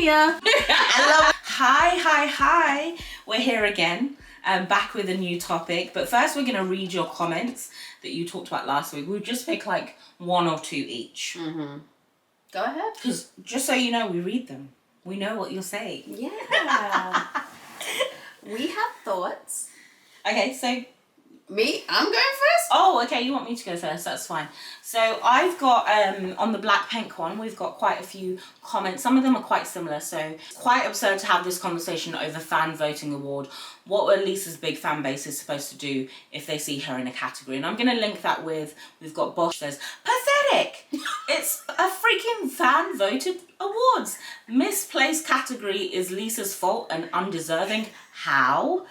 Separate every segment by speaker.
Speaker 1: Anemia. Hi. We're here again, back with a new topic. But first we're going to read your comments that you talked about last week. We'll just pick like one or two each.
Speaker 2: Mm-hmm. Go ahead.
Speaker 1: Because just so you know, we read them. We know what you're saying.
Speaker 2: Yeah. We have thoughts.
Speaker 1: Okay, so...
Speaker 2: Me? I'm going first?
Speaker 1: Oh, okay, you want me to go first, that's fine. So I've got, on the Blackpink one, we've got quite a few comments. Some of them are quite similar, so it's quite absurd to have this conversation over fan voting award. What were Lisa's big fan base is supposed to do if they see her in a category? And I'm going to link that with, we've got Bosch says, pathetic! It's a freaking fan voted awards. Misplaced category is Lisa's fault and undeserving. How?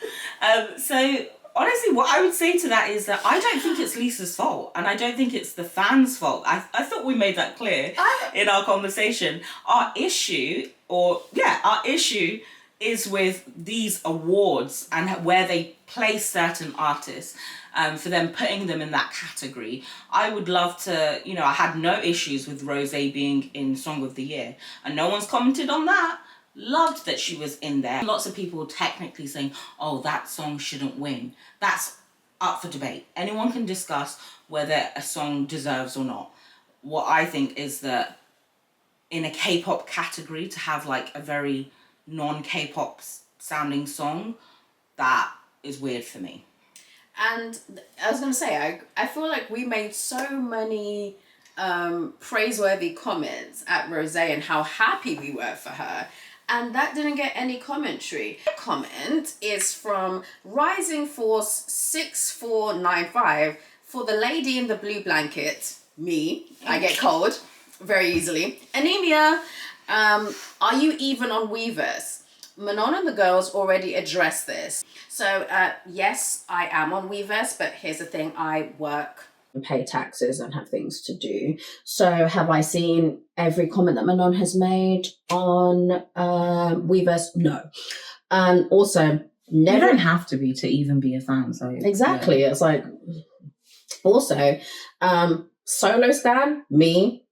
Speaker 1: Honestly, what I would say to that is that I don't think it's Lisa's fault and I don't think it's the fans' fault. I thought we made that clear in our conversation. Our issue is with these awards and where they place certain artists, for them putting them in that category. I would love to, I had no issues with Rosé being in Song of the Year and no one's commented on that. Loved that she was in there. Lots of people technically saying, oh, that song shouldn't win. That's up for debate. Anyone can discuss whether a song deserves or not. What I think is that in a K-pop category, to have like a very non-K-pop sounding song, that is weird for me.
Speaker 2: And I was going to say, I feel like we made so many praiseworthy comments at Rosé and how happy we were for her. And that didn't get any commentary. The comment is from Rising Force 6495 for the lady in the blue blanket, me. I get cold very easily. Anemia, are you even on Weverse? Manon and the girls already addressed this. So yes, I am on Weverse, but here's the thing, I work and pay taxes and have things to do. So have I seen every comment that Manon has made on Weverse? No. And also, never...
Speaker 1: You don't have to be to even be a fan. So
Speaker 2: exactly. Yeah. It's like... Also, solo stan, me,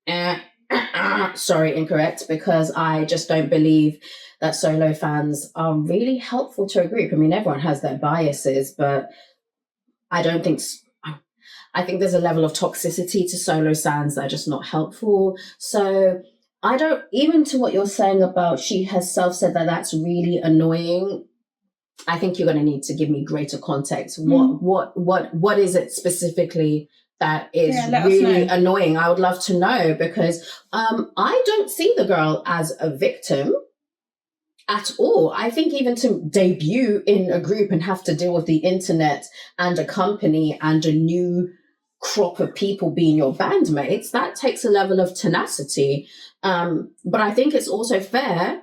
Speaker 2: sorry, incorrect, because I just don't believe that solo fans are really helpful to a group. I mean, everyone has their biases, but I don't think... I think there's a level of toxicity to solo stands that are just not helpful. So I don't, even to what you're saying about she herself said that that's really annoying. I think you're going to need to give me greater context. What is it specifically that is really annoying? I would love to know, because I don't see the girl as a victim at all. I think even to debut in a group and have to deal with the internet and a company and a new crop of people being your bandmates, that takes a level of tenacity. But I think it's also fair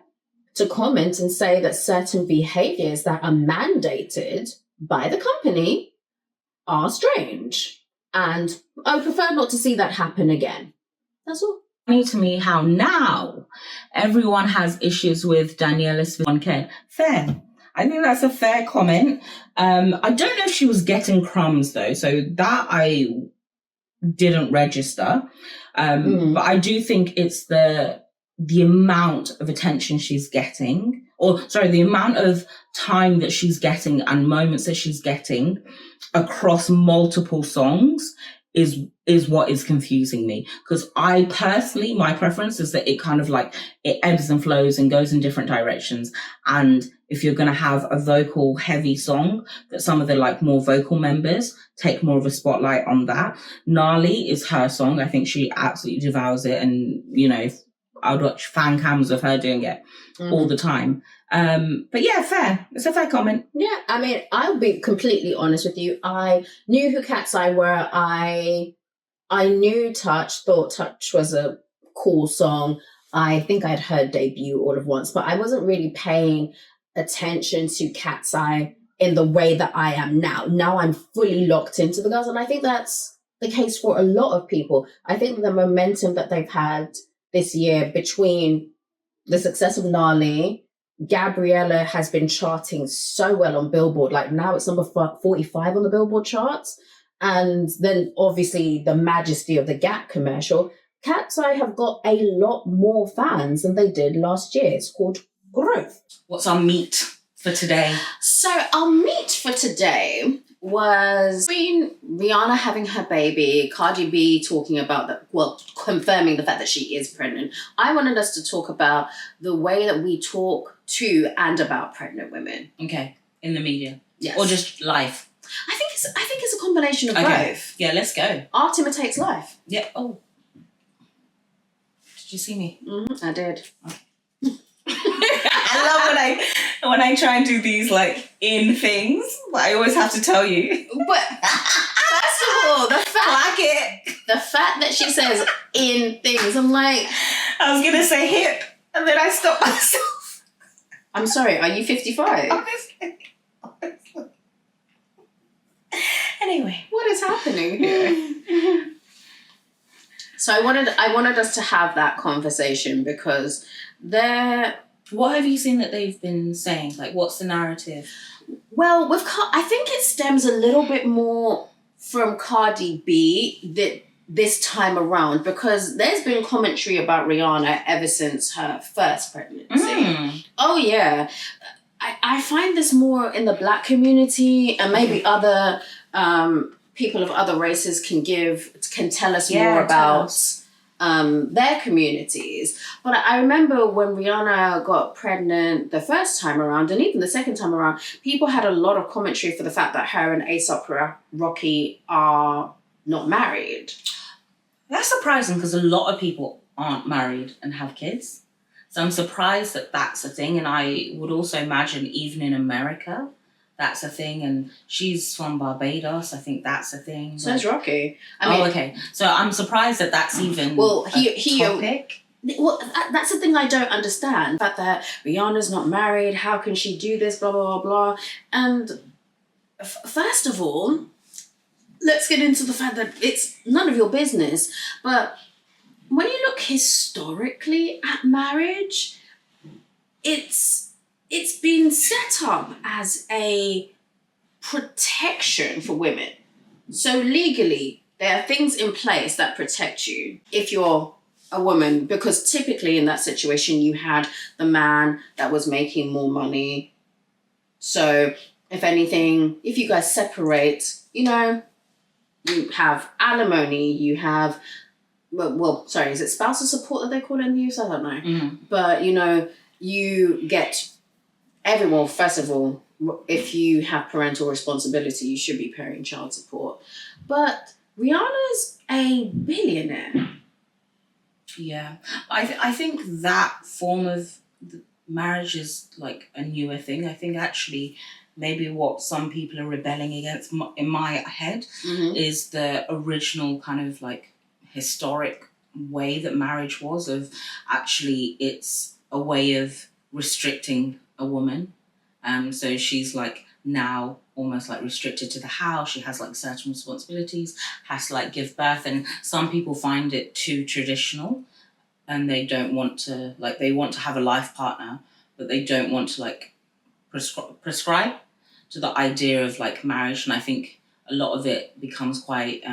Speaker 2: to comment and say that certain behaviors that are mandated by the company are strange. And I would prefer not to see that happen again. That's all.
Speaker 1: Funny to me how now everyone has issues with Daniela's 1K. Fair. I think that's a fair comment. I don't know if she was getting crumbs though, so that I didn't register. But I do think it's the amount of attention she's getting, the amount of time that she's getting and moments that she's getting across multiple songs is what is confusing me. Because I personally, my preference is that it kind of like, it ebbs and flows and goes in different directions. And if you're going to have a vocal heavy song, that some of the like more vocal members take more of a spotlight on that. Gnarly is her song. I think she absolutely devours it. And, I would watch fan cams of her doing it all the time. But yeah, fair. It's a fair comment.
Speaker 2: Yeah, I mean, I'll be completely honest with you. I knew who Cat's Eye were. I knew Touch, thought Touch was a cool song. I think I'd heard Debut all of once, but I wasn't really paying attention to Cat's Eye in the way that I am now. Now I'm fully locked into the girls, and I think that's the case for a lot of people. I think the momentum that they've had this year between the success of Gnarly, Gabriella has been charting so well on Billboard. Like now it's number 45 on the Billboard charts. And then obviously the majesty of the Gap commercial. Cat's Eye have got a lot more fans than they did last year. It's called Growth.
Speaker 1: What's our meat for today?
Speaker 2: So our meat for today was Rihanna having her baby, Cardi B talking about that, well, confirming the fact that she is pregnant. I wanted us to talk about the way that we talk to and about pregnant women.
Speaker 1: Okay, in the media.
Speaker 2: Yes.
Speaker 1: Or just life.
Speaker 2: I think it's a combination of both.
Speaker 1: Yeah, let's go.
Speaker 2: Art imitates life.
Speaker 1: Yeah. Oh. Did you see me?
Speaker 2: I did.
Speaker 1: I love when I try and do these like in things. I always have to tell you.
Speaker 2: But first of all, the fact that she says in things, I'm like,
Speaker 1: I was gonna say hip, and then I stopped myself.
Speaker 2: I'm sorry. Are you 55?
Speaker 1: Honestly. Anyway,
Speaker 2: what is happening here? So I wanted us to have that conversation because
Speaker 1: what have you seen that they've been saying? Like, what's the narrative?
Speaker 2: Well, I think it stems a little bit more from Cardi B this time around, because there's been commentary about Rihanna ever since her first pregnancy. Oh yeah, I find this more in the Black community, and maybe other people of other races can tell us more about their communities. But I remember when Rihanna got pregnant the first time around, and even the second time around, people had a lot of commentary for the fact that her and A$AP Rocky are not married.
Speaker 1: That's surprising because a lot of people aren't married and have kids. So I'm surprised that that's a thing. And I would also imagine even in America, that's a thing. And she's from Barbados. I think that's a thing.
Speaker 2: So is Rocky. I mean,
Speaker 1: okay. So I'm surprised that that's even
Speaker 2: a
Speaker 1: topic.
Speaker 2: Well, that's the thing I don't understand. The fact that Rihanna's not married, how can she do this, blah, blah, blah, blah. And first of all, let's get into the fact that it's none of your business. But when you look historically at marriage, it's been set up as a protection for women. So legally, there are things in place that protect you if you're a woman, because typically in that situation, you had the man that was making more money. So if anything, if you guys separate, you have alimony, you have, is it spousal support that they call it in the US? I don't know.
Speaker 1: Mm.
Speaker 2: But, you get everyone, first of all, if you have parental responsibility, you should be paying child support. But Rihanna's a billionaire.
Speaker 1: Yeah. I think that form of marriage is like a newer thing. I think actually maybe what some people are rebelling against in my head is the original kind of like historic way that marriage was, of actually it's a way of restricting a woman. So she's like now almost like restricted to the house. She has like certain responsibilities, has to like give birth, and some people find it too traditional and they don't want to, like, they want to have a life partner, but they don't want to like prescribe to the idea of like marriage. And I think a lot of it becomes quite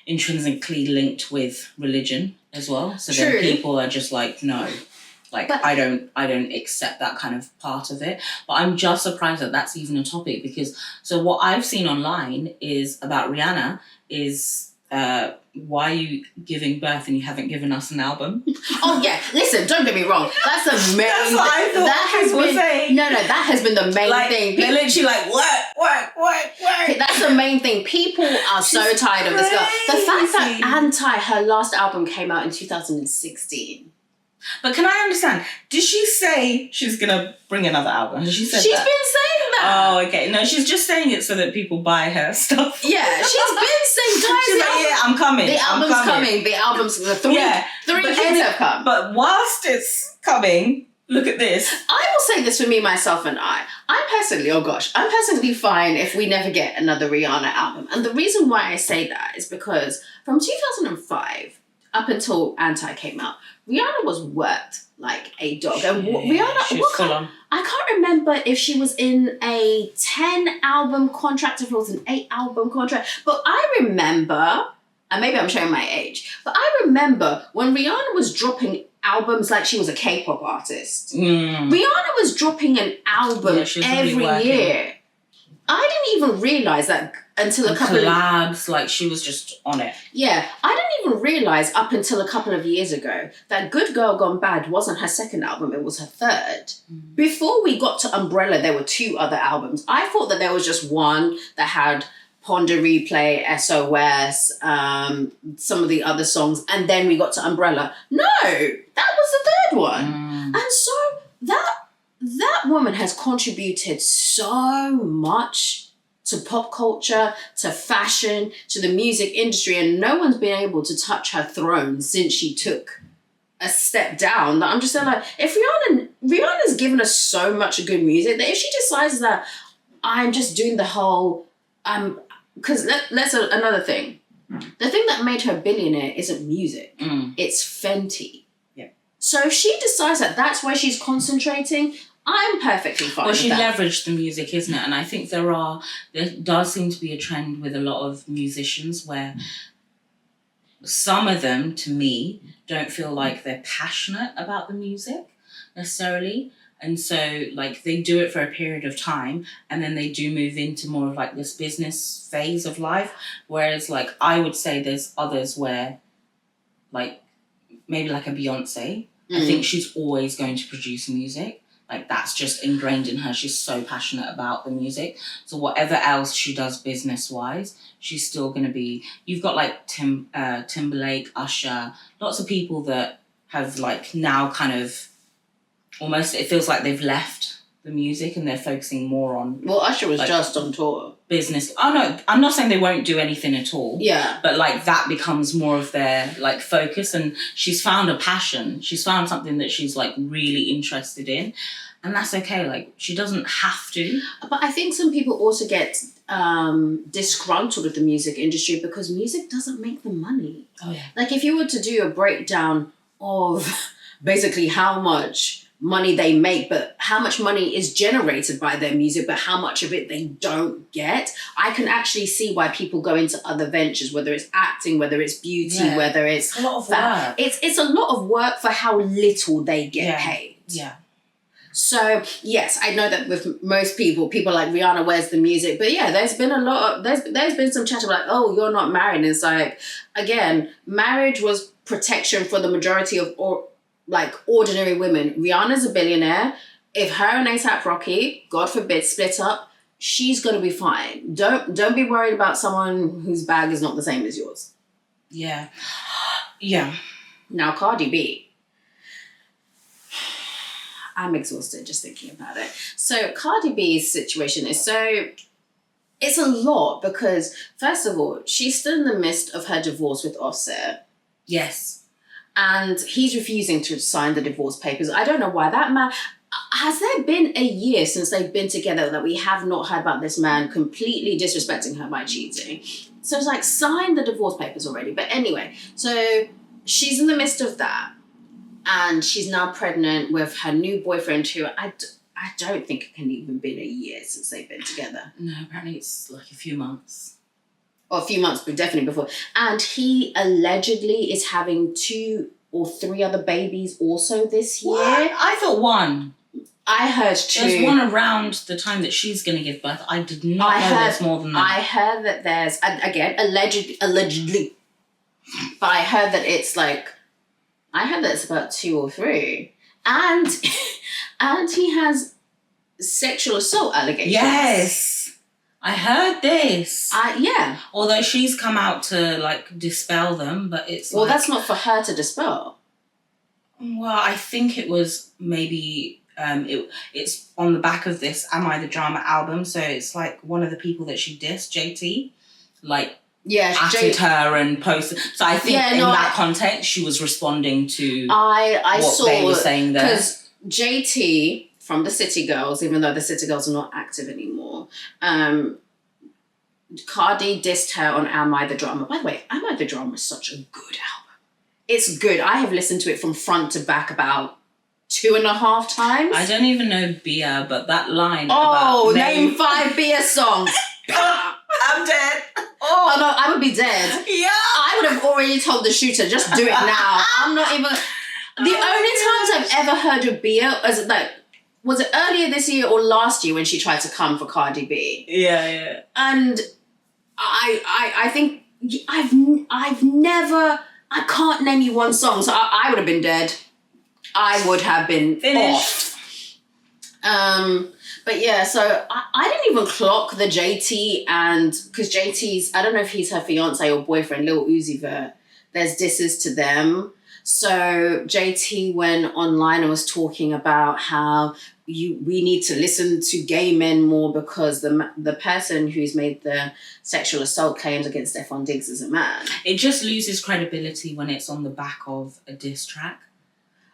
Speaker 1: intrinsically linked with religion as well. So then people are just like, no, like, but I don't accept that kind of part of it. But I'm just surprised that that's even a topic, because so what I've seen online is about Rihanna is why are you giving birth and you haven't given us an album?
Speaker 2: Oh yeah, listen, don't get me wrong. That's the main.
Speaker 1: That's what I thought
Speaker 2: that has been the main thing.
Speaker 1: They're literally like work.
Speaker 2: That's the main thing. People are so tired of this girl. The fact that her last album came out in 2016.
Speaker 1: But can I understand? Did she say she's gonna bring another album? Has she said
Speaker 2: She's
Speaker 1: that?
Speaker 2: been saying that.
Speaker 1: Oh, okay. No, she's just saying it so that people buy her stuff.
Speaker 2: Yeah, she's been saying, guys,
Speaker 1: she's like, yeah, I'm coming.
Speaker 2: The album's coming. The album's three hits have come.
Speaker 1: But whilst it's coming, look at this.
Speaker 2: I will say this for me, myself, and I'm personally fine if we never get another Rihanna album. And the reason why I say that is because from 2005 up until Anti came out, Rihanna was worked like a dog. And Rihanna, I can't remember if she was in a 10 album contract, if it was an 8 album contract, but I remember and maybe I'm showing my age, but I remember when Rihanna was dropping albums like she was a K-pop artist. Rihanna was dropping an album every year. I didn't even realize that until a couple
Speaker 1: collabs, like she was just on it.
Speaker 2: Yeah, I didn't even realize up until a couple of years ago that Good Girl Gone Bad wasn't her second album, it was her third. Before we got to Umbrella, there were 2 other albums. I thought that there was just one that had Ponder Replay, SOS, some of the other songs, and then we got to Umbrella. No, that was the third one. And so that woman has contributed so much to pop culture, to fashion, to the music industry, and no one's been able to touch her throne since she took a step down. That I'm just saying, like, if Rihanna's given us so much good music that if she decides that I'm just doing the whole because that's another thing. The thing that made her a billionaire isn't music. It's Fenty.
Speaker 1: Yeah.
Speaker 2: So if she decides that that's where she's concentrating, I'm perfectly fine with that.
Speaker 1: Well, she leveraged the music, isn't it? And I think there does seem to be a trend with a lot of musicians where some of them, to me, don't feel like they're passionate about the music necessarily. And so, like, they do it for a period of time and then they do move into more of, like, this business phase of life. Whereas, like, I would say there's others where, like, maybe like a Beyonce. I think she's always going to produce music. Like, that's just ingrained in her. She's so passionate about the music. So whatever else she does business-wise, she's still going to be... You've got, like, Timberlake, Usher, lots of people that have, like, now kind of... Almost, it feels like they've left the music and they're focusing more on...
Speaker 2: Well, Usher was, like, just on tour.
Speaker 1: Business. Oh, no, I'm not saying they won't do anything at all.
Speaker 2: Yeah.
Speaker 1: But, like, that becomes more of their, like, focus. And she's found a passion. She's found something that she's, like, really interested in. And that's okay. Like, she doesn't have to.
Speaker 2: But I think some people also get disgruntled with the music industry because music doesn't make them money.
Speaker 1: Oh, yeah.
Speaker 2: Like, if you were to do a breakdown of basically how much money they make, but how much money is generated by their music, but how much of it they don't get, I can actually see why people go into other ventures, whether it's acting, whether it's beauty, whether it's
Speaker 1: a lot of work.
Speaker 2: It's a lot of work for how little they get paid.
Speaker 1: Yeah.
Speaker 2: So yes, I know that with most people like Rihanna wears the music, but yeah, there's been a lot of there's been some chatter like, oh, you're not married. And it's like, again, marriage was protection for the majority of ordinary women. Rihanna's a billionaire. If her and A$AP Rocky, God forbid, split up, she's gonna be fine. Don't be worried about someone whose bag is not the same as yours.
Speaker 1: Yeah. Yeah.
Speaker 2: Now Cardi B. I'm exhausted just thinking about it. So Cardi B's situation is it's a lot because, first of all, she's still in the midst of her divorce with Offset.
Speaker 1: Yes.
Speaker 2: And he's refusing to sign the divorce papers. I don't know why. That man... Has there been a year since they've been together that we have not heard about this man completely disrespecting her by cheating? So it's like, sign the divorce papers already. But anyway, so she's in the midst of that. And she's now pregnant with her new boyfriend who I don't think it can even been a year since they've been together.
Speaker 1: No, apparently it's like a few months.
Speaker 2: Or a few months, but definitely before. And he allegedly is having 2 or 3 other babies also this year.
Speaker 1: What? I thought 1.
Speaker 2: I heard 2.
Speaker 1: There's one around the time that she's going to give birth. I did not know there's more than that.
Speaker 2: I heard that there's, again, allegedly. But I heard that it's like... I heard that it's about 2 or 3. And he has sexual assault allegations.
Speaker 1: Yes. I heard this.
Speaker 2: Yeah.
Speaker 1: Although she's come out to, like, dispel them, but it's
Speaker 2: Well, that's not for her to dispel.
Speaker 1: Well, I think it was maybe... it's on the back of this Am I the Drama album. So it's, like, one of the people that she dissed, JT. Like...
Speaker 2: Yeah,
Speaker 1: added her and posted. So I think that context, she was responding to what they were saying there. Because
Speaker 2: JT from the City Girls, even though the City Girls are not active anymore, Cardi dissed her on Am I the Drama. By the way, Am I the Drama is such a good album. It's good. I have listened to it from front to back about 2.5 times.
Speaker 1: I don't even know Bia, but that line
Speaker 2: name 5 Bia songs.
Speaker 1: I'm dead.
Speaker 2: Oh no, I would be dead.
Speaker 1: Yeah.
Speaker 2: I would have already told the shooter, just do it now. I'm not even... The only times I've ever heard of Bia is like, was it earlier this year or last year when she tried to come for Cardi B?
Speaker 1: Yeah.
Speaker 2: And I think I've never... I can't name you one song, so I would have been dead. I would have been
Speaker 1: Finished.
Speaker 2: off. But yeah, so I didn't even clock the JT, and because JT's, I don't know if he's her fiance or boyfriend, Lil Uzi Vert, there's disses to them. So JT went online and was talking about how we need to listen to gay men more because the person who's made the sexual assault claims against Stephon Diggs is a man.
Speaker 1: It just loses credibility when it's on the back of a diss track.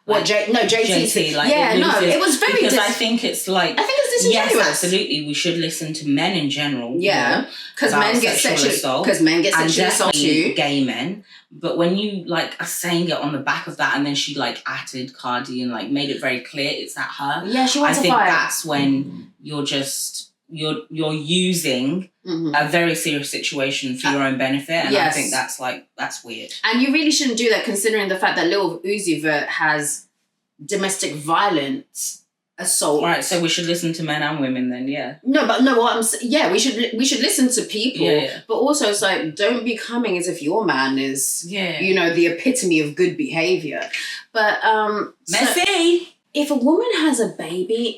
Speaker 2: What, JT?
Speaker 1: Like,
Speaker 2: it was very...
Speaker 1: Because I think it's like...
Speaker 2: I think it's disingenuous.
Speaker 1: Yes, absolutely. We should listen to men in general.
Speaker 2: Yeah, because men get sexual assault too.
Speaker 1: Gay men. But when you like are saying it on the back of that, and then she like atted Cardi and like made it very clear it's at her.
Speaker 2: Yeah, she wants
Speaker 1: to
Speaker 2: fight.
Speaker 1: I think that's when you're just... You're using a very serious situation for your own benefit, and I think that's weird.
Speaker 2: And you really shouldn't do that, considering the fact that Lil Uzi Vert has domestic violence assault.
Speaker 1: Right, so we should listen to men and women then, yeah.
Speaker 2: We should listen to people, but also it's like, don't be coming as if your man is, the epitome of good behavior. But
Speaker 1: messy.
Speaker 2: So if a woman has a baby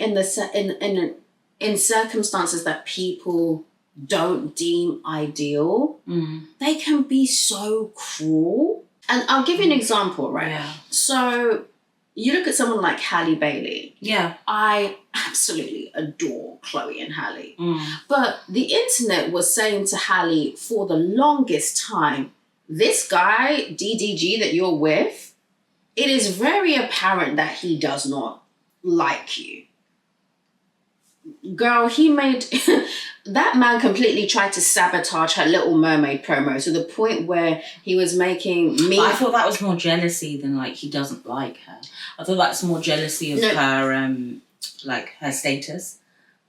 Speaker 2: in circumstances that people don't deem ideal, they can be so cruel. And I'll give you an example, right?
Speaker 1: Yeah.
Speaker 2: So you look at someone like Halle Bailey.
Speaker 1: Yeah.
Speaker 2: I absolutely adore Chloe and Halle. But the internet was saying to Halle for the longest time, this guy, DDG, that you're with, it is very apparent that he does not like you. Girl, he made... that man completely tried to sabotage her Little Mermaid promo to the point where he was making me...
Speaker 1: But I thought that was more jealousy than like he doesn't like her. I thought that's more jealousy of her, like her status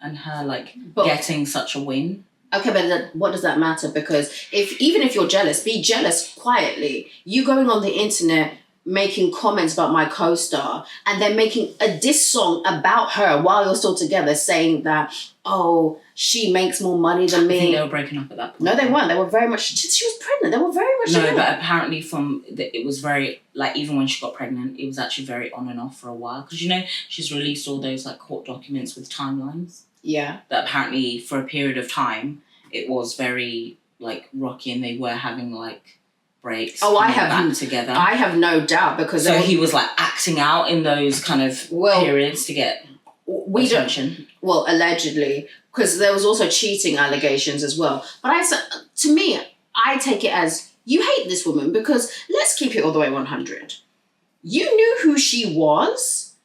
Speaker 1: and her getting such a win.
Speaker 2: Okay, but what does that matter? Because even if you're jealous, be jealous quietly. You going on the internet making comments about my co-star and then making a diss song about her while you're still together, saying that, oh, she makes more money than me.
Speaker 1: I think they were breaking up at that point.
Speaker 2: No, they weren't. They were very much... She was pregnant. They were very much together.
Speaker 1: But apparently it was very... Like, even when she got pregnant, it was actually very on and off for a while. Because, she's released all those, like, court documents with timelines.
Speaker 2: Yeah.
Speaker 1: That apparently, for a period of time, it was very, like, rocky, and they were having, like, breaks.
Speaker 2: Oh,
Speaker 1: back together.
Speaker 2: I have no doubt, because...
Speaker 1: So he was, like, acting out in those kind of periods to get attention.
Speaker 2: Well, allegedly, because there was also cheating allegations as well. But to me, I take it as, you hate this woman because, let's keep it all the way 100. You knew who she was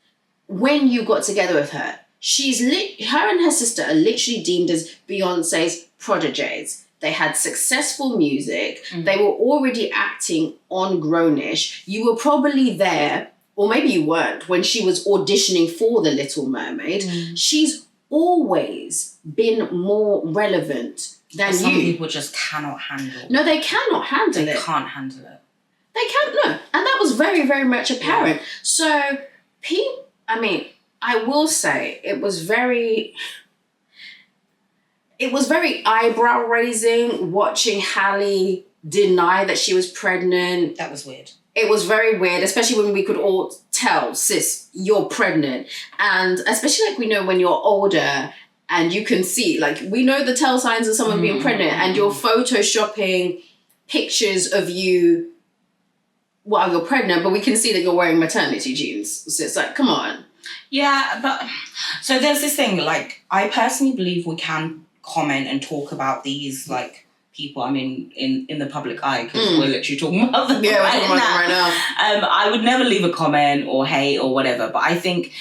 Speaker 2: when you got together with her. Her and her sister are literally deemed as Beyonce's proteges. They had successful music. They were already acting on Grownish. You were probably there, or maybe you weren't, when she was auditioning for The Little Mermaid. She's always been more relevant than you.
Speaker 1: Some people just cannot handle.
Speaker 2: No, they cannot handle it.
Speaker 1: They can't handle it.
Speaker 2: They can't, no. And that was very, very much apparent. Yeah. So, I will say, it was very eyebrow raising watching Halle deny that she was pregnant.
Speaker 1: That was weird.
Speaker 2: It was very weird, especially when we could all tell, sis, you're pregnant. And especially we know when you're older and you can see, we know the tell signs of someone being pregnant, and you're photoshopping pictures of you while you're pregnant, but we can see that you're wearing maternity jeans. So it's come on.
Speaker 1: Yeah, but so there's this thing, I personally believe we can comment and talk about these, people, in the public eye, because we're literally talking about them.
Speaker 2: Yeah, we're talking about them right now.
Speaker 1: I would never leave a comment or hate or whatever, but I think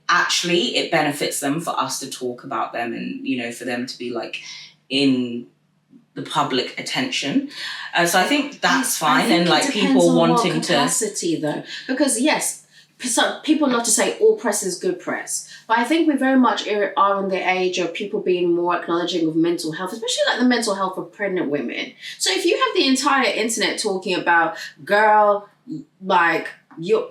Speaker 1: actually it benefits them for us to talk about them and, for them to be, in the public attention. So I think that's fine. And, people wanting
Speaker 2: capacity, though. Because, yes, so people love to say all press is good press, but I think we very much are in the age of people being more acknowledging of mental health, especially like the mental health of pregnant women. So if you have the entire internet talking about, girl, like, you're,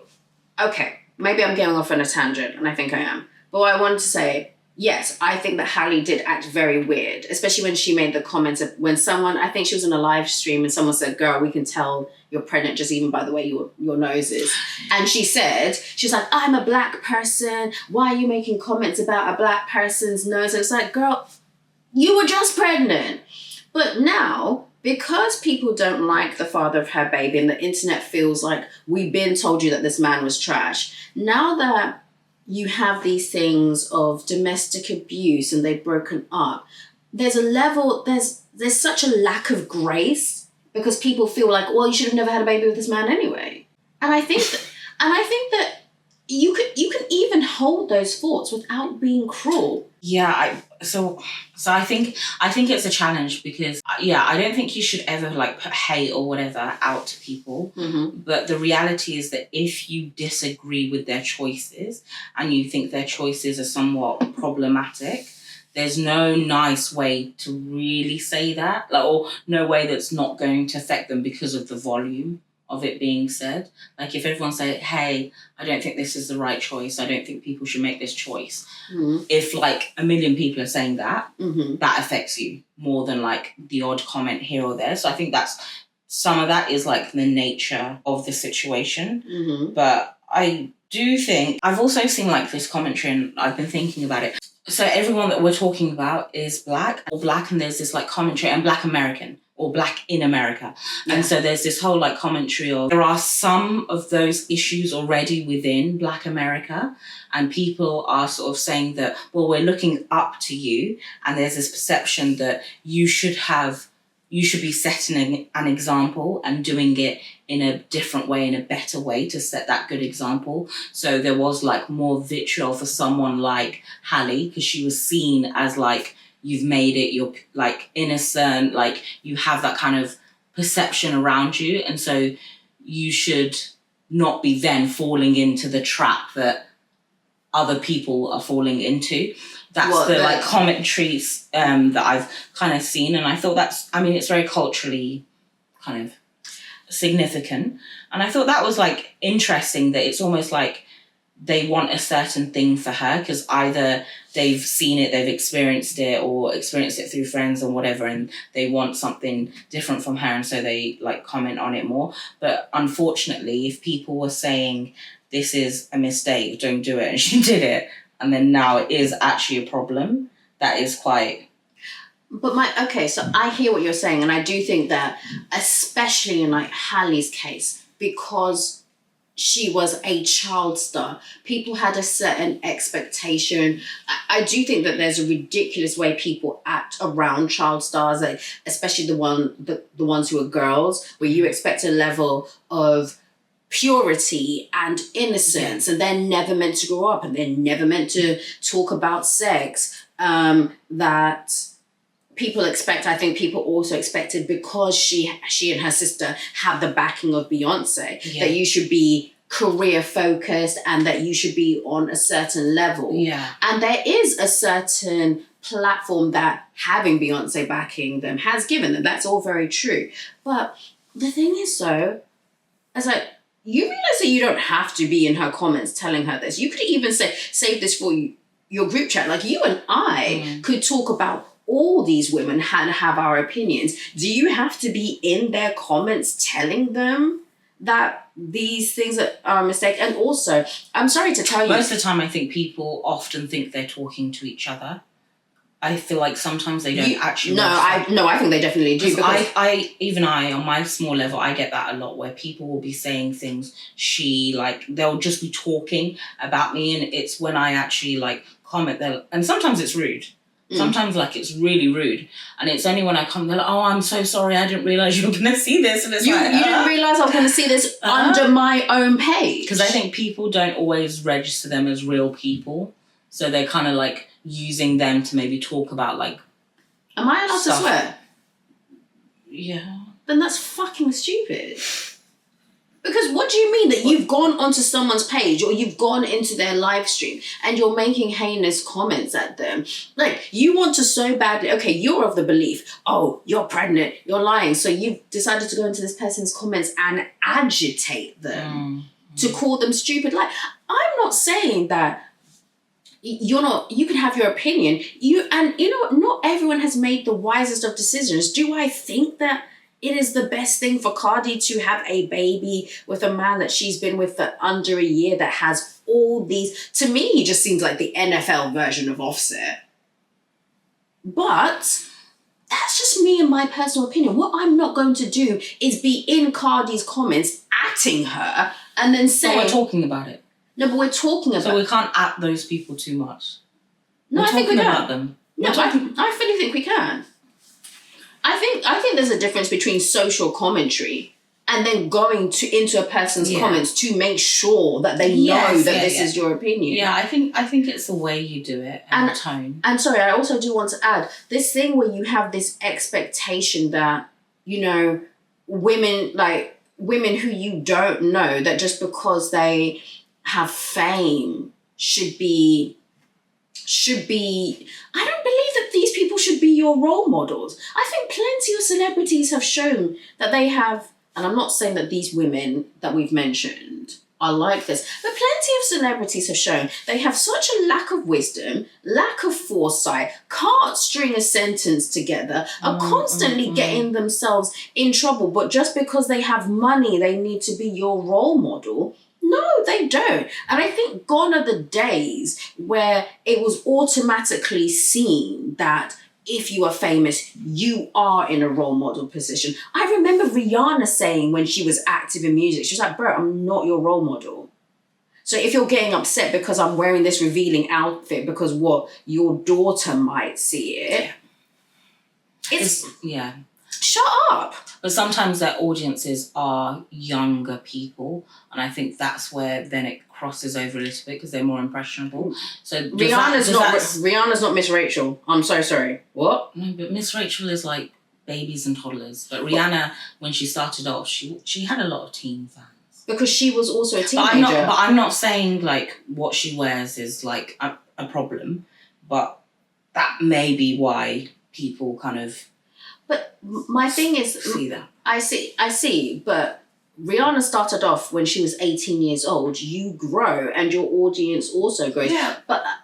Speaker 2: okay, maybe I'm going off on a tangent, and I think I am, but what I wanted to say, yes, I think that Halle did act very weird, especially when she made the comments of when someone, I think she was in a live stream and someone said, girl, we can tell you're pregnant just even by the way your nose is. And she's like, I'm a black person. Why are you making comments about a black person's nose? And it's like, girl, you were just pregnant. But now, because people don't like the father of her baby and the internet feels like we've been told you that this man was trash, now that you have these things of domestic abuse and they've broken up, there's a level, there's such a lack of grace because people feel like, well, you should have never had a baby with this man anyway. And I think that you can even hold those thoughts without being cruel.
Speaker 1: Yeah, so I think it's a challenge because I don't think you should ever like put hate or whatever out to people.
Speaker 2: Mm-hmm.
Speaker 1: But the reality is that if you disagree with their choices and you think their choices are somewhat problematic, there's no nice way to really say that, like, or no way that's not going to affect them because of the volume of it being said. Like if everyone say, hey, I don't think this is the right choice, I don't think people should make this choice.
Speaker 2: Mm-hmm.
Speaker 1: If like a million people are saying that,
Speaker 2: mm-hmm.
Speaker 1: that affects you more than like the odd comment here or there. So I think that's, some of that is like the nature of the situation.
Speaker 2: Mm-hmm.
Speaker 1: But I do think, I've also seen like this commentary and I've been thinking about it. So everyone that we're talking about is black, and there's this like commentary, and black American, or black in America.
Speaker 2: Yeah.
Speaker 1: And so there's this whole like commentary of, there are some of those issues already within black America, and people are sort of saying that, well, we're looking up to you, and there's this perception that you should be setting an example and doing it in a different way, in a better way to set that good example. So there was like more vitriol for someone like Halle because she was seen as like, you've made it, you're like innocent, like you have that kind of perception around you. And so you should not be then falling into the trap that other people are falling into. That's like commentaries that I've kind of seen. And I thought it's very culturally kind of significant. And I thought that was like interesting that it's almost like they want a certain thing for her because either they've seen it, they've experienced it, or experienced it through friends or whatever, and they want something different from her, and so they like comment on it more. But unfortunately, if people were saying this is a mistake, don't do it, and she did it, and then now it is actually a problem, that is quite...
Speaker 2: But so I hear what you're saying, and I do think that, especially in like Halle's case, because she was a child star, people had a certain expectation. I do think that there's a ridiculous way people act around child stars, like especially the ones who are girls, where you expect a level of purity and innocence, and they're never meant to grow up, and they're never meant to talk about sex. That people expect. I think people also expected, because she and her sister have the backing of Beyonce, that you should be career focused and that you should be on a certain level.
Speaker 1: Yeah. And
Speaker 2: there is a certain platform that having Beyonce backing them has given them. That's all very true. But the thing is, though, it's like, you realize that you don't have to be in her comments telling her this. You could even say, save this for your group chat. Like, you and I could talk about all these women and have our opinions. Do you have to be in their comments telling them that these things are a mistake? And also, I'm sorry to tell you,
Speaker 1: most of the time I think people often think they're talking to each other. I feel like sometimes they don't actually...
Speaker 2: I think they definitely do.
Speaker 1: Because I, on my small level, I get that a lot, where people will be saying things, they'll just be talking about me, and it's when I actually like comment, and sometimes it's rude. Sometimes like it's really rude, and it's only when I come, they're like, oh, I'm so sorry, I didn't realise you were going to see this. And it's
Speaker 2: you didn't realise I was going to see this under my own page.
Speaker 1: Because I think people don't always register them as real people, so they're kind of like using them to maybe talk about like...
Speaker 2: Am I allowed to swear?
Speaker 1: Yeah.
Speaker 2: Then that's fucking stupid. Because what do you mean that you've gone onto someone's page or you've gone into their live stream and you're making heinous comments at them? Like, you want to so badly, okay, you're of the belief, oh, you're pregnant, you're lying. So you've decided to go into this person's comments and agitate them to call them stupid. Like, I'm not saying that you can have your opinion. Not everyone has made the wisest of decisions. Do I think that it is the best thing for Cardi to have a baby with a man that she's been with for under a year that has all these... To me, he just seems like the NFL version of Offset. But that's just me and my personal opinion. What I'm not going to do is be in Cardi's comments atting her and then saying...
Speaker 1: But we're talking about it.
Speaker 2: No, but we're talking about...
Speaker 1: So we can't at those people too much.
Speaker 2: No,
Speaker 1: I
Speaker 2: think we can.
Speaker 1: About them.
Speaker 2: No, I fully think we can. I think there's a difference between social commentary and then going into a person's comments to make sure that they know that this is your opinion.
Speaker 1: Yeah, I think it's the way you do it and the tone.
Speaker 2: And sorry, I also do want to add this thing where you have this expectation that, women who you don't know, that just because they have fame should be I don't believe that these people should be your role models. I think plenty of celebrities have shown that they have, and I'm not saying that these women that we've mentioned are like this, but plenty of celebrities have shown they have such a lack of wisdom, lack of foresight, can't string a sentence together, are constantly getting themselves in trouble, but just because they have money, they need to be your role model. No, they don't. And I think gone are the days where it was automatically seen that if you are famous, you are in a role model position. I remember Rihanna saying when she was active in music, she was like, bro, I'm not your role model. So if you're getting upset because I'm wearing this revealing outfit because your daughter might see it, it's shut up.
Speaker 1: But sometimes their audiences are younger people, and I think that's where then it crosses over a little bit because they're more impressionable. So
Speaker 2: Rihanna's not Miss Rachel. I'm so sorry. What?
Speaker 1: No, but Miss Rachel is like babies and toddlers. But Rihanna, when she started off, she had a lot of teen fans
Speaker 2: because she was also a teenager.
Speaker 1: But I'm not saying like what she wears is like a problem, but that may be why people kind of.
Speaker 2: But my thing is...
Speaker 1: See that.
Speaker 2: I see, but Rihanna started off when she was 18 years old. You grow and your audience also grows.
Speaker 1: Yeah.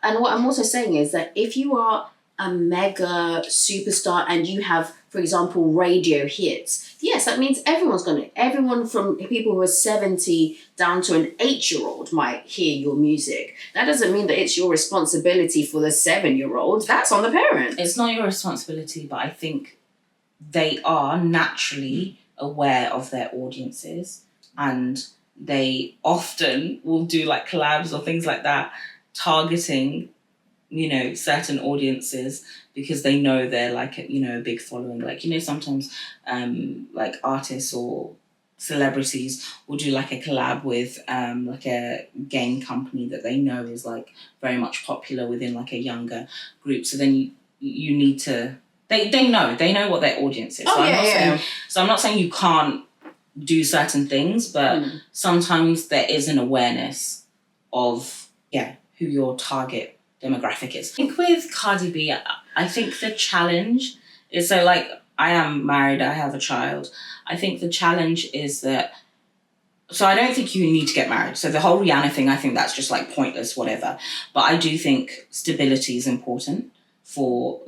Speaker 2: And what I'm also saying is that if you are a mega superstar and you have, for example, radio hits, yes, that means everyone from people who are 70 down to an 8-year-old might hear your music. That doesn't mean that it's your responsibility for the 7-year-old. That's on the parent.
Speaker 1: It's not your responsibility, but I think they are naturally aware of their audiences and they often will do like collabs or things like that targeting certain audiences because they know they're like a big following. Like sometimes like artists or celebrities will do like a collab with like a game company that they know is like very much popular within like a younger group, so then you need to... They know what their audience is. So I'm not saying you can't do certain things, but sometimes there is an awareness of who your target demographic is. I think with Cardi B, I think the challenge is, so like I am married, I have a child. I think the challenge is that, so I don't think you need to get married. So the whole Rihanna thing, I think that's just like pointless, whatever. But I do think stability is important for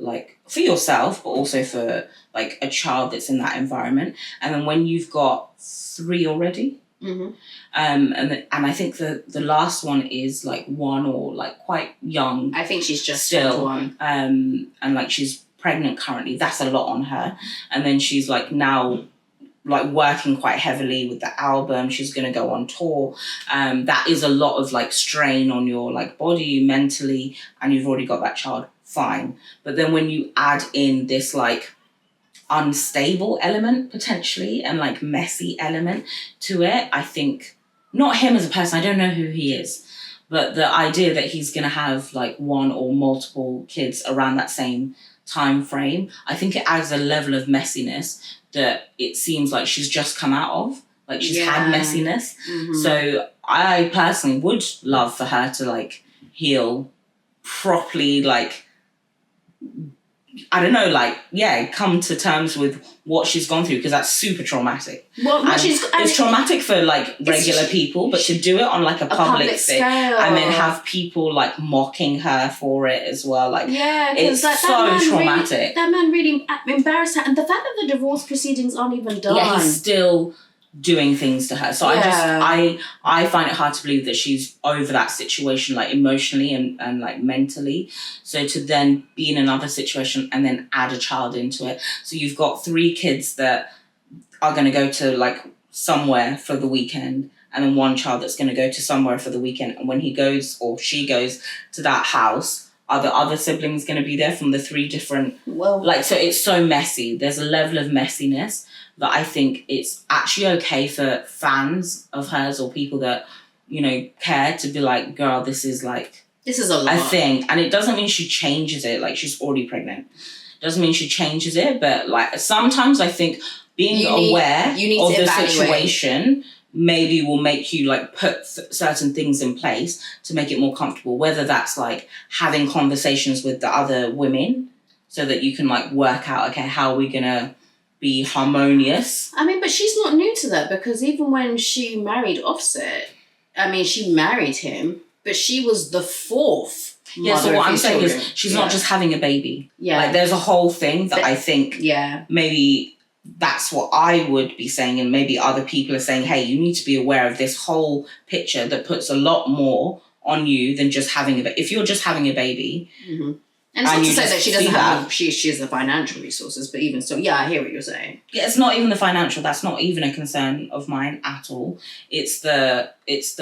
Speaker 1: yourself, but also for like a child that's in that environment. And then when you've got 3 already, and I think the last one is like 1 or like quite young.
Speaker 2: I think she's just
Speaker 1: still
Speaker 2: 1.
Speaker 1: And like she's pregnant currently. That's a lot on her. And then she's like now like working quite heavily with the album. She's going to go on tour. That is a lot of like strain on your like body, mentally, and you've already got that child. Fine. But then when you add in this like unstable element potentially and like messy element to it, I think, not him as a person, I don't know who he is, but the idea that he's going to have like 1 or multiple kids around that same time frame, I think it adds a level of messiness that it seems like she's just come out of. Like, she's had messiness.
Speaker 2: Mm-hmm.
Speaker 1: So I personally would love for her to, like, heal properly, like, I don't know, like, come to terms with what she's gone through, because that's super traumatic.
Speaker 2: Well,
Speaker 1: it's traumatic for, like, regular people, but to do it on, like, a public thing, and then have people, like, mocking her for it as well, like, it's
Speaker 2: like,
Speaker 1: so traumatic.
Speaker 2: That man really embarrassed her, and the fact that the divorce proceedings aren't even done.
Speaker 1: Yeah, he's still doing things to her. So I find it hard to believe that she's over that situation, like, emotionally and like, mentally. So to then be in another situation and then add a child into it. So you've got 3 kids that are going to go to, like, somewhere for the weekend, and then 1 child that's going to go to somewhere for the weekend. And when he goes or she goes to that house, are the other siblings going to be there from the 3 different...
Speaker 2: Well...
Speaker 1: Like, so it's so messy. There's a level of messiness that I think it's actually okay for fans of hers or people that, you know, care to be like, girl, this is a lot. I think. And it doesn't mean she changes it. Like, she's already pregnant. Doesn't mean she changes it. But, like, sometimes I think being aware of the situation maybe will make you, like, put certain things in place to make it more comfortable. Whether that's, like, having conversations with the other women so that you can, like, work out, okay, how are we going to be harmonious.
Speaker 2: I mean, but she's not new to that, because even when she married Offset, I mean, she married him, but she was the 4th.
Speaker 1: Yeah, so what I'm saying is she's not just having a baby. Yeah. Like, there's a whole thing that I think maybe that's what I would be saying, and maybe other people are saying, hey, you need to be aware of this whole picture that puts a lot more on you than just having a baby. If you're just having a baby... Mm-hmm.
Speaker 2: And it's not to say that she doesn't have, she has the financial resources, but even so, I hear what you're saying.
Speaker 1: Yeah, it's not even the financial. That's not even a concern of mine at all. It's the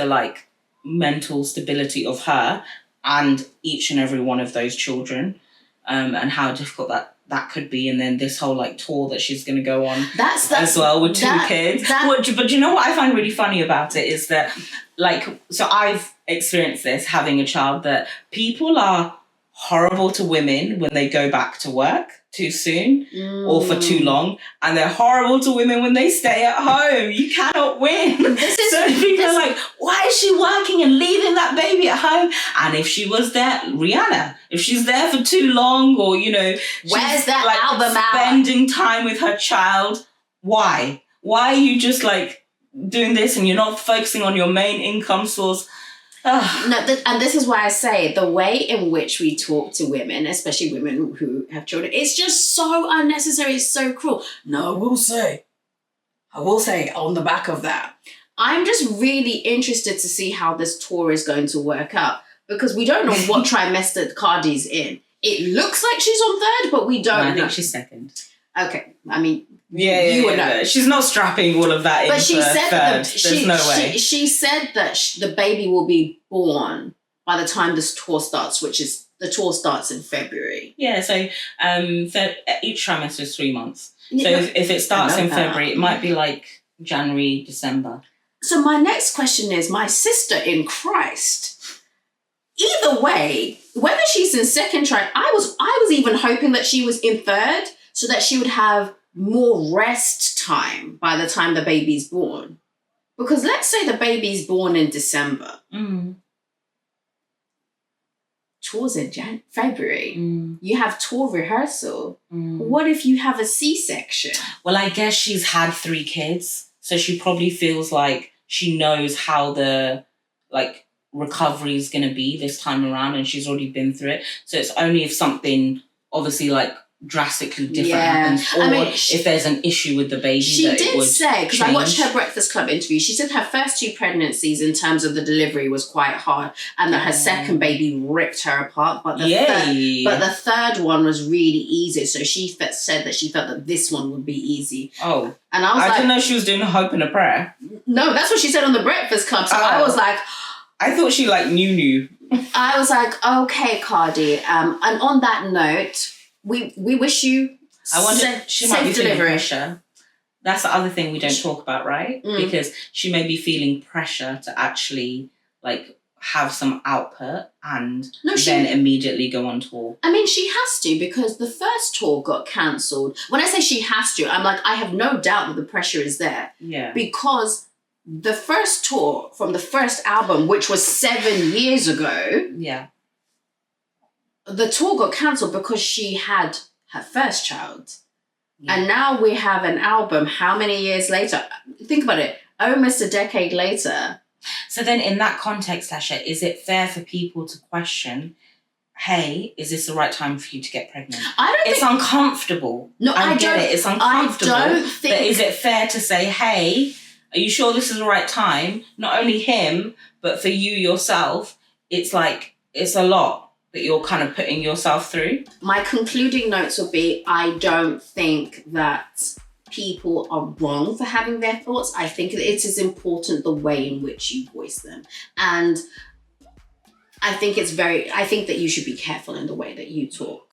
Speaker 1: like, mental stability of her and each and every one of those children, and how difficult that could be. And then this whole, like, tour that she's going to go on as well with 2 kids. But you know what I find really funny about it is that, like, so I've experienced this, having a child, that people are horrible to women when they go back to work too soon or for too long, and they're horrible to women when they stay at home. You cannot win. So people are like, why is she working and leaving that baby at home? And if she was there, Rihanna, if she's there for too long, or, you know,
Speaker 2: where's that, like, album
Speaker 1: spending time with her child, why are you just, like, doing this and you're not focusing on your main income source?
Speaker 2: No, and this is why I say the way in which we talk to women, especially women who have children, it's just so unnecessary. It's so cruel. No, I will say on the back of that, I'm just really interested to see how this tour is going to work out, because we don't know what trimester Cardi's in. It looks like she's on 3rd, but we don't know.
Speaker 1: I think she's 2nd.
Speaker 2: Okay, I mean...
Speaker 1: you would know. She's not strapping all of that in. But she said 3rd. There's no way.
Speaker 2: She said that the baby will be born by the time this tour starts, which is the tour starts in February.
Speaker 1: Yeah, so each trimester is 3 months. So if it starts in February, it might be like January, December.
Speaker 2: So my next question is, my sister in Christ, either way, whether she's in 2nd try, I was even hoping that she was in 3rd, so that she would have more rest time by the time the baby's born. Because let's say the baby's born in December. Tour's in February. You have tour rehearsal. What if you have a C-section?
Speaker 1: Well, I guess she's had 3 kids, so she probably feels like she knows how the, like, recovery is going to be this time around, and she's already been through it. So it's only if something, obviously, like, drastically different happens, or if there's an issue with the baby.
Speaker 2: She did say, because I watched her Breakfast Club interview, she said her first 2 pregnancies in terms of the delivery was quite hard, and that her second baby ripped her apart, but the 3rd one was really easy. So she said that she felt that this one would be easy.
Speaker 1: Oh,
Speaker 2: and I
Speaker 1: didn't know she was doing a hope and a prayer.
Speaker 2: No, that's what she said on the Breakfast Club. So I was like,
Speaker 1: I thought she, like, knew.
Speaker 2: I was like, okay, Cardi. And on that note, we wish you
Speaker 1: she might be feeling pressure. That's the other thing we don't talk about, right? Because she may be feeling pressure to actually, like, have some output and
Speaker 2: No,
Speaker 1: then immediately go on tour?
Speaker 2: I mean, she has to, because the first tour got cancelled. When I say she has to, I'm like, I have no doubt that the pressure is there.
Speaker 1: Yeah.
Speaker 2: Because the first tour from the first album, which was 7 years ago,
Speaker 1: Yeah.
Speaker 2: the tour got cancelled because she had her first child.
Speaker 1: Yeah.
Speaker 2: And now we have an album, how many years later? Think about it, almost a decade later.
Speaker 1: So then in that context, Asha, is it fair for people to question, hey, is this the right time for you to get pregnant? It's uncomfortable.
Speaker 2: No, I
Speaker 1: get
Speaker 2: don't,
Speaker 1: it. It's uncomfortable.
Speaker 2: I don't think...
Speaker 1: But is it fair to say, hey, are you sure this is the right time? Not only him, but for you yourself, it's like, it's a lot that you're kind of putting yourself through.
Speaker 2: My concluding notes will be, I don't think that people are wrong for having their thoughts. I think it is important the way in which you voice them. And I think that you should be careful in the way that you talk.